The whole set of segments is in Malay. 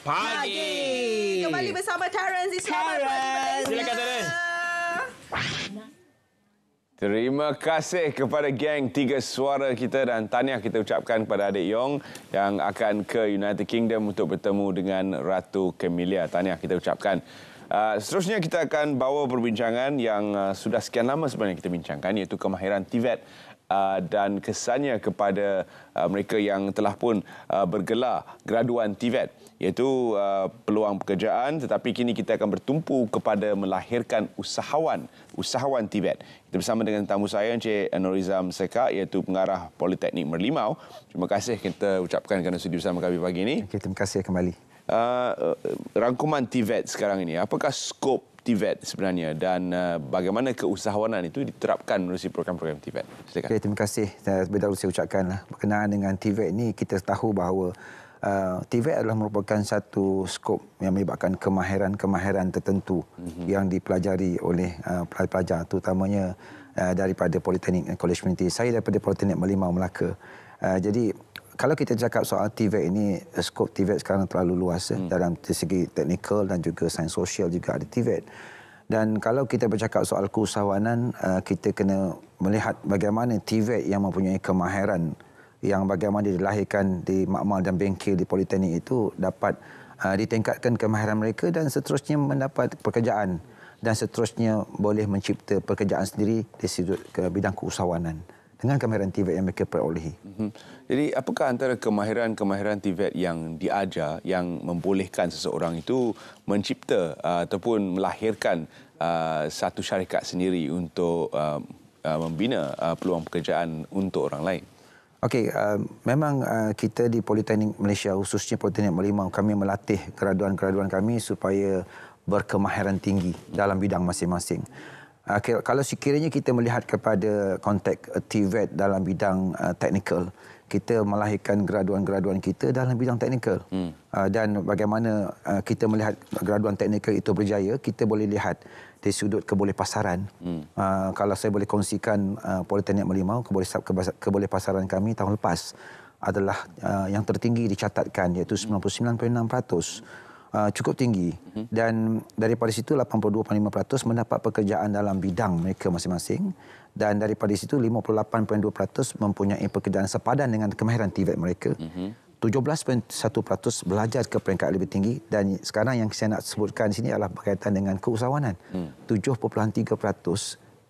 Pagi. Kembali bersama Terence. Silakan Terence. Terima kasih kepada geng Tiga Suara kita dan tahniah kita ucapkan kepada adik Yong yang akan ke United Kingdom untuk bertemu dengan Ratu Camilla. Tahniah kita ucapkan. Seterusnya kita akan bawa perbincangan yang sudah sekian lama sebenarnya kita bincangkan, iaitu kemahiran TVET dan kesannya kepada mereka yang telah pun bergelar graduan TVET, iaitu peluang pekerjaan, tetapi kini kita akan bertumpu kepada melahirkan usahawan TVET. Kita bersama dengan tamu saya Encik Norizam Seka, iaitu pengarah Politeknik Merlimau. Terima kasih kita ucapkan kerana sudi bersama kami pagi ini. Okay, terima kasih kembali. Rangkuman TVET sekarang ini, apakah skop TVET sebenarnya dan bagaimana keusahawanan itu diterapkan melalui program-program TVET? Silakan. Okay, terima kasih. Lebih dahulu saya ucapkan berkenaan dengan TVET ini, kita tahu bahawa TVET adalah merupakan satu skop yang melibatkan kemahiran tertentu yang dipelajari oleh pelajar, terutamanya daripada Politeknik dan Kolej Komuniti. Saya daripada Politeknik Merlimau, Melaka. Jadi kalau kita cakap soal TVET ini, skop TVET sekarang terlalu luas dalam segi teknikal dan juga sains sosial juga ada TVET. Dan kalau kita bercakap soal keusahawanan, kita kena melihat bagaimana TVET yang mempunyai kemahiran yang bagaimana dilahirkan di makmal dan bengkel di Politeknik itu dapat ditingkatkan kemahiran mereka dan seterusnya mendapat pekerjaan dan seterusnya boleh mencipta pekerjaan sendiri di sudut ke bidang keusahawanan dengan kemahiran TVET yang mereka perolehi. Jadi apakah antara kemahiran TVET yang diajar yang membolehkan seseorang itu mencipta ataupun melahirkan satu syarikat sendiri untuk membina peluang pekerjaan untuk orang lain? Okey, memang kita di Politeknik Malaysia, khususnya Politeknik Merlimau, kami melatih graduan-graduan kami supaya berkemahiran tinggi dalam bidang masing-masing. Kalau sekiranya kita melihat kepada konteks TVET dalam bidang teknikal, kita melahirkan graduan-graduan kita dalam bidang teknikal. Dan bagaimana kita melihat graduan teknikal itu berjaya, kita boleh lihat dari sudut kebolehpasaran. Kalau saya boleh kongsikan Politeknik Merlimau, kebolehpasaran kami tahun lepas adalah yang tertinggi dicatatkan, iaitu 99.6%. Cukup tinggi. Dan daripada situ 82.5% mendapat pekerjaan dalam bidang mereka masing-masing. Dan daripada situ 58.2% mempunyai pekerjaan sepadan dengan kemahiran TVET mereka. 17.1% belajar ke peringkat lebih tinggi, dan sekarang yang saya nak sebutkan di sini adalah berkaitan dengan keusahawanan. 7.3%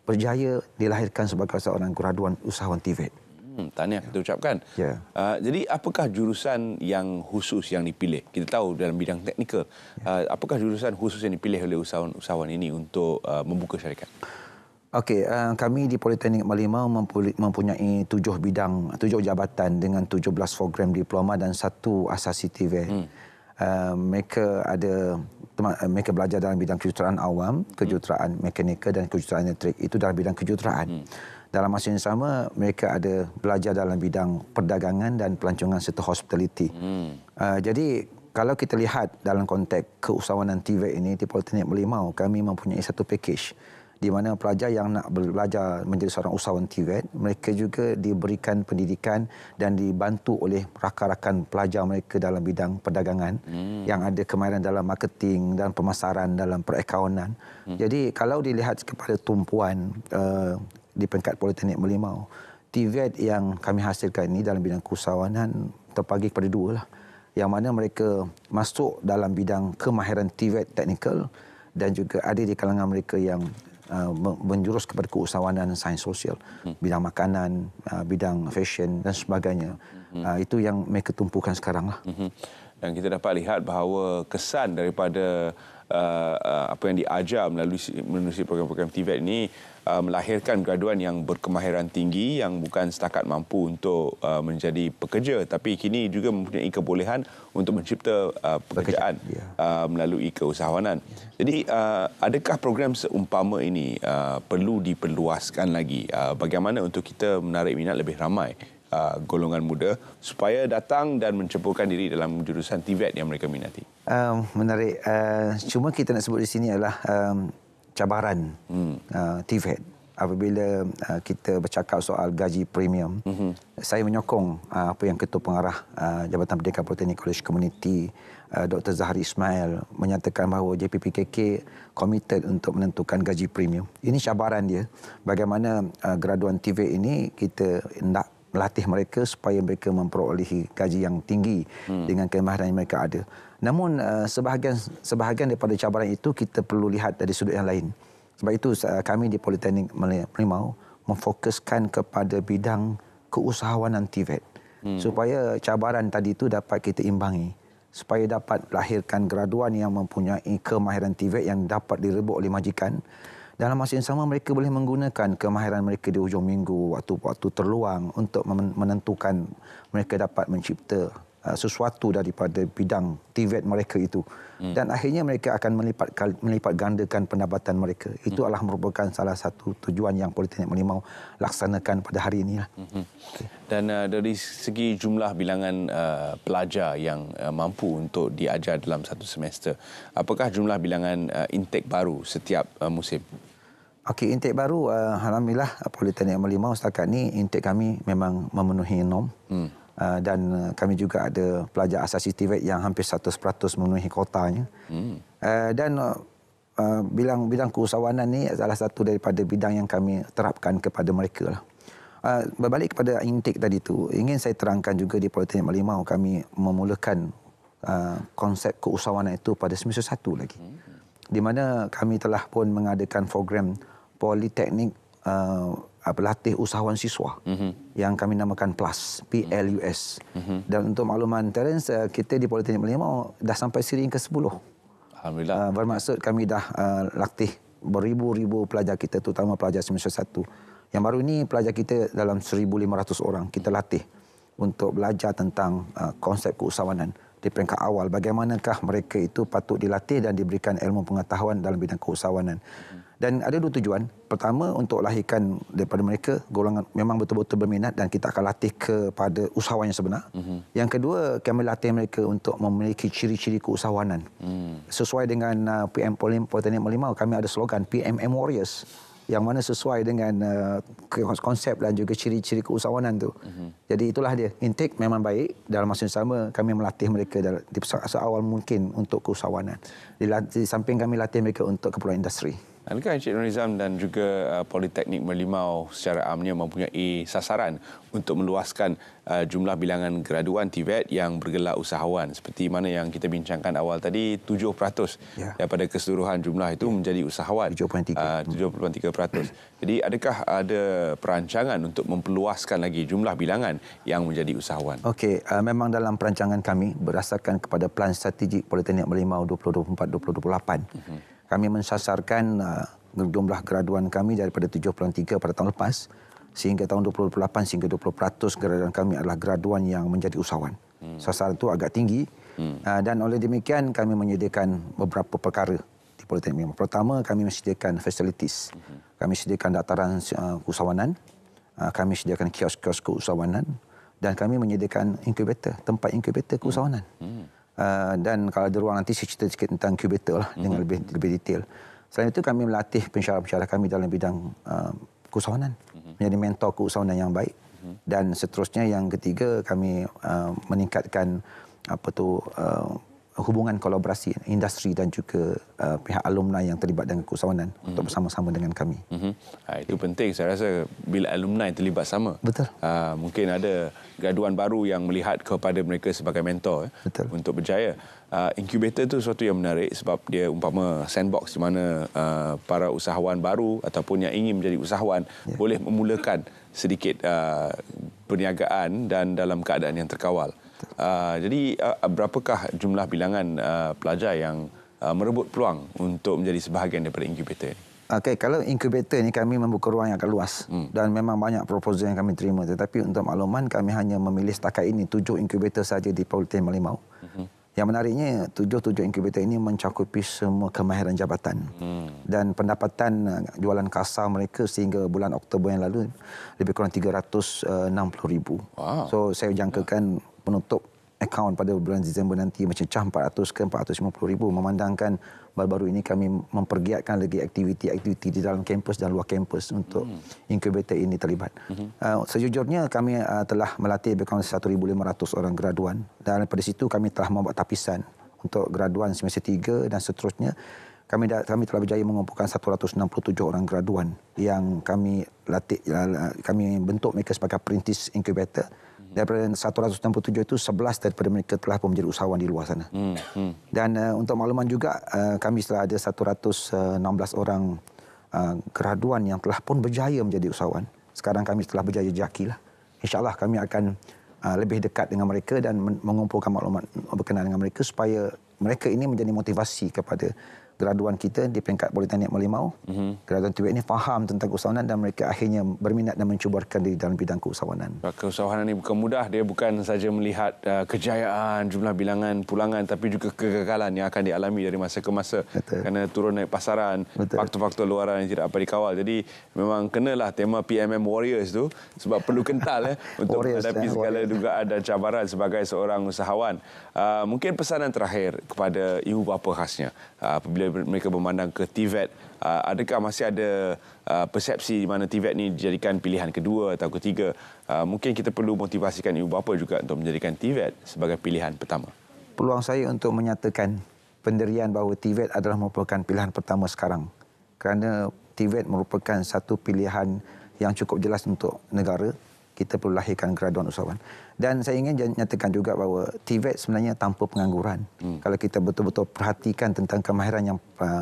berjaya dilahirkan sebagai seorang graduan usahawan TVET. Tahniah kita ucapkan. Ya. Jadi apakah jurusan yang khusus yang dipilih? Kita tahu dalam bidang teknikal, apakah jurusan khusus yang dipilih oleh usahawan ini untuk membuka syarikat? Okey, kami di Politeknik Merlimau mempunyai 7 jabatan dengan 17 program diploma dan 1 asasi TVET. Mereka belajar dalam bidang kejuruteraan awam, kejuruteraan mekanikal dan kejuruteraan elektrik. Itu dalam bidang kejuruteraan. Dalam masa yang sama, mereka ada belajar dalam bidang perdagangan dan pelancongan serta hospitality. Jadi, kalau kita lihat dalam konteks keusahawanan TVET ini di Politeknik Merlimau, kami mempunyai satu package di mana pelajar yang nak belajar menjadi seorang usahawan TVET, mereka juga diberikan pendidikan dan dibantu oleh rakan-rakan pelajar mereka dalam bidang perdagangan yang ada kemahiran dalam marketing dan pemasaran, dalam perakaunan. Jadi, kalau dilihat kepada tumpuan di peringkat Politeknik Merlimau, TVET yang kami hasilkan ini dalam bidang keusahawanan terbagi kepada 2 lah. Yang mana mereka masuk dalam bidang kemahiran TVET teknikal dan juga ada di kalangan mereka yang menjurus kepada keusahawanan sains sosial, bidang makanan, bidang fashion dan sebagainya. Itu yang mereka tumpukan sekarang lah. Dan kita dapat lihat bahawa kesan daripada apa yang diajar melalui program-program TVET ini melahirkan graduan yang berkemahiran tinggi yang bukan setakat mampu untuk menjadi pekerja, tapi kini juga mempunyai kebolehan untuk mencipta pekerjaan melalui keusahawanan. Jadi adakah program seumpama ini perlu diperluaskan lagi? Bagaimana untuk kita menarik minat lebih ramai golongan muda supaya datang dan menceburkan diri dalam jurusan TVET yang mereka minati? Menarik. Cuma kita nak sebut di sini adalah cabaran TVET. Apabila kita bercakap soal gaji premium, saya menyokong apa yang Ketua Pengarah Jabatan Pendidikan Politeknik Kolej Komuniti Dr. Zahari Ismail menyatakan bahawa JPPKK komited untuk menentukan gaji premium. Ini cabaran dia. Bagaimana graduan TVET ini kita nak melatih mereka supaya mereka memperolehi gaji yang tinggi dengan kemahiran yang mereka ada. Namun sebahagian daripada cabaran itu kita perlu lihat dari sudut yang lain. Sebab itu kami di Politeknik Merlimau memfokuskan kepada bidang keusahawanan TVET supaya cabaran tadi itu dapat kita imbangi, supaya dapat lahirkan graduan yang mempunyai kemahiran TVET yang dapat direbut oleh majikan. Dalam masa yang sama mereka boleh menggunakan kemahiran mereka di hujung minggu, waktu-waktu terluang untuk menentukan mereka dapat mencipta sesuatu daripada bidang TVET mereka itu. Dan akhirnya mereka akan melipat gandakan pendapatan mereka. Itu adalah merupakan salah satu tujuan yang Politeknik Merlimau laksanakan pada hari ini. Okay. Dan dari segi jumlah bilangan pelajar yang mampu untuk diajar dalam satu semester, apakah jumlah bilangan intake baru setiap musim? Okey, intake baru, alhamdulillah Politeknik Merlimau setakat ni intake kami memang memenuhi norm. Dan kami juga ada pelajar asasi TVET yang hampir 100% memenuhi kotanya. Dan bidang keusahawanan ni salah satu daripada bidang yang kami terapkan kepada mereka lah. Berbalik kepada intake tadi tu, ingin saya terangkan juga di Politeknik Merlimau kami memulakan konsep keusahawanan itu pada semester 1 lagi. Di mana kami telah pun mengadakan program Politeknik pelatih usahawan siswa yang kami namakan PLUS, PLUS. Dan untuk makluman Terence, kita di Politeknik Merlimau dah sampai siri ke-10. Alhamdulillah. Bermaksud kami dah latih beribu-ribu pelajar kita, terutama pelajar semester 1. Yang baru ini pelajar kita dalam 1,500 orang kita latih untuk belajar tentang konsep keusahawanan di peringkat awal. Bagaimanakah mereka itu patut dilatih dan diberikan ilmu pengetahuan dalam bidang keusahawanan. Dan ada dua tujuan. Pertama, untuk lahirkan daripada mereka golongan memang betul-betul berminat dan kita akan latih kepada usahawan yang sebenar. Yang kedua, kami latih mereka untuk memiliki ciri-ciri keusahawanan. Sesuai dengan PM Politeknik Merlimau, kami ada slogan PMM Warriors, yang mana sesuai dengan konsep dan juga ciri-ciri keusahawanan tu. Jadi itulah dia. Intake memang baik. Dalam masa yang sama kami melatih mereka di seawal mungkin untuk keusahawanan. Di samping kami latih mereka untuk keperluan industri. Adakah Encik Nizam dan juga Politeknik Merlimau secara amnya mempunyai sasaran untuk meluaskan jumlah bilangan graduan TVET yang bergelar usahawan, seperti mana yang kita bincangkan awal tadi, 7% daripada keseluruhan jumlah itu menjadi usahawan. 7.3%. Jadi adakah ada perancangan untuk memperluaskan lagi jumlah bilangan yang menjadi usahawan? Okey, memang dalam perancangan kami berdasarkan kepada Plan Strategik Politeknik Merlimau 2024-2028. Kami mensasarkan jumlah graduan kami daripada 73 pada tahun lepas sehingga tahun 2028 sehingga 20% graduan kami adalah graduan yang menjadi usahawan. Sasaran itu agak tinggi dan oleh demikian kami menyediakan beberapa perkara di Politeknik. Pertama, kami menyediakan facilities. Kami sediakan dataran keusahawanan, kami sediakan kios-kios keusahawanan dan kami menyediakan inkubator, tempat inkubator keusahawanan. Dan kalau ada ruang nanti saya cerita sikit tentang inkubator lah dengan lebih detail. Selain itu kami melatih pensyarah-pensyarah kami dalam bidang keusahawanan, menjadi mentor keusahawanan yang baik. Dan seterusnya yang ketiga kami meningkatkan hubungan kolaborasi industri dan juga pihak alumni yang terlibat dengan keusahawanan untuk bersama-sama dengan kami. Itu penting, saya rasa bila alumni terlibat sama. Betul. Mungkin ada graduan baru yang melihat kepada mereka sebagai mentor untuk berjaya. Inkubator itu sesuatu yang menarik sebab dia umpama sandbox di mana para usahawan baru ataupun yang ingin menjadi usahawan boleh memulakan sedikit perniagaan dan dalam keadaan yang terkawal. Jadi berapakah jumlah bilangan pelajar yang merebut peluang untuk menjadi sebahagian daripada inkubator ini? Okey, kalau inkubator ni kami membuka ruang yang akan luas dan memang banyak proposal yang kami terima, tetapi untuk makluman kami hanya memilih setakat ini 7 inkubator saja di Politeknik Merlimau. Yang menariknya 7 inkubator ini mencakupi semua kemahiran jabatan. Dan pendapatan jualan kasar mereka sehingga bulan Oktober yang lalu lebih kurang 360,000. Wow. So saya jangkakan penutup akaun pada bulan Disember nanti mencecah 400 ke 450,000, memandangkan baru-baru ini kami mempergiatkan lagi aktiviti-aktiviti di dalam kampus dan luar kampus untuk inkubator ini terlibat. Sejujurnya kami telah melatih lebih kurang 1,500 orang graduan dan daripada situ kami telah membuat tapisan untuk graduan semester 3 dan seterusnya. Kami telah berjaya mengumpulkan 167 orang graduan yang kami latih, kami bentuk mereka sebagai apprentice incubator. Daripada 167 itu 11 daripada mereka telah pun menjadi usahawan di luar sana. Dan untuk makluman juga kami telah ada 116 orang graduan yang telah pun berjaya menjadi usahawan. Sekarang kami telah berjaya jaki lah. InsyaAllah kami akan lebih dekat dengan mereka dan mengumpulkan maklumat berkenaan dengan mereka supaya mereka ini menjadi motivasi kepada graduan kita di peringkat Politeknik Merlimau. Graduan TVET ini faham tentang keusahawanan dan mereka akhirnya berminat dan mencubakan diri dalam bidang keusahawanan. Keusahawanan ini bukan mudah. Dia bukan saja melihat kejayaan, jumlah bilangan, pulangan, tapi juga kegagalan yang akan dialami dari masa ke masa. Betul. Kerana turun naik pasaran, faktor-faktor luaran yang tidak dapat dikawal. Jadi memang kenalah tema PMM Warriors tu sebab perlu kental untuk menghadapi segala dugaan dan cabaran sebagai seorang usahawan. Mungkin pesanan terakhir kepada ibu bapa khasnya apabila mereka memandang ke TVET, adakah masih ada persepsi di mana TVET ni dijadikan pilihan kedua atau ketiga? Mungkin kita perlu motivasikan ibu bapa juga untuk menjadikan TVET sebagai pilihan pertama. Peluang saya untuk menyatakan pendirian bahawa TVET adalah merupakan pilihan pertama sekarang. Kerana TVET merupakan satu pilihan yang cukup jelas untuk negara. Kita perlu lahirkan graduan usahawan. Dan saya ingin nyatakan juga bahawa TVET sebenarnya tanpa pengangguran. Kalau kita betul-betul perhatikan tentang kemahiran yang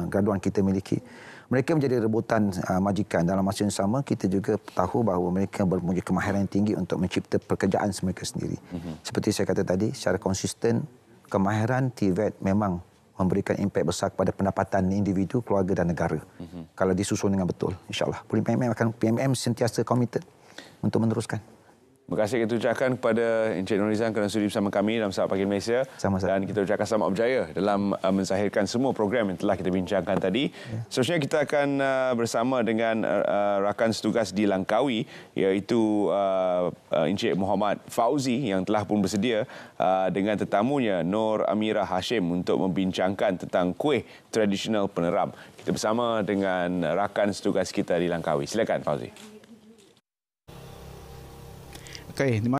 graduan kita miliki, mereka menjadi rebutan majikan. Dalam masa yang sama, kita juga tahu bahawa mereka mempunyai kemahiran yang tinggi untuk mencipta pekerjaan mereka sendiri. Seperti saya kata tadi, secara konsisten, kemahiran TVET memang memberikan impak besar kepada pendapatan individu, keluarga dan negara. Kalau disusun dengan betul, insyaAllah. PMM sentiasa komited untuk meneruskan. Terima kasih kita ucapkan kepada Encik Norizan kerana sudi bersama kami dalam Saat Pagi Malaysia. Sama-sama. Dan kita ucapkan selamat berjaya dalam mensahihkan semua program yang telah kita bincangkan tadi. Seterusnya kita akan bersama dengan rakan setugas di Langkawi, iaitu Encik Muhammad Fauzi yang telah pun bersedia dengan tetamunya Nur Amira Hashim untuk membincangkan tentang kuih tradisional Peneram. Kita bersama dengan rakan setugas kita di Langkawi. Silakan Fauzi. Okey,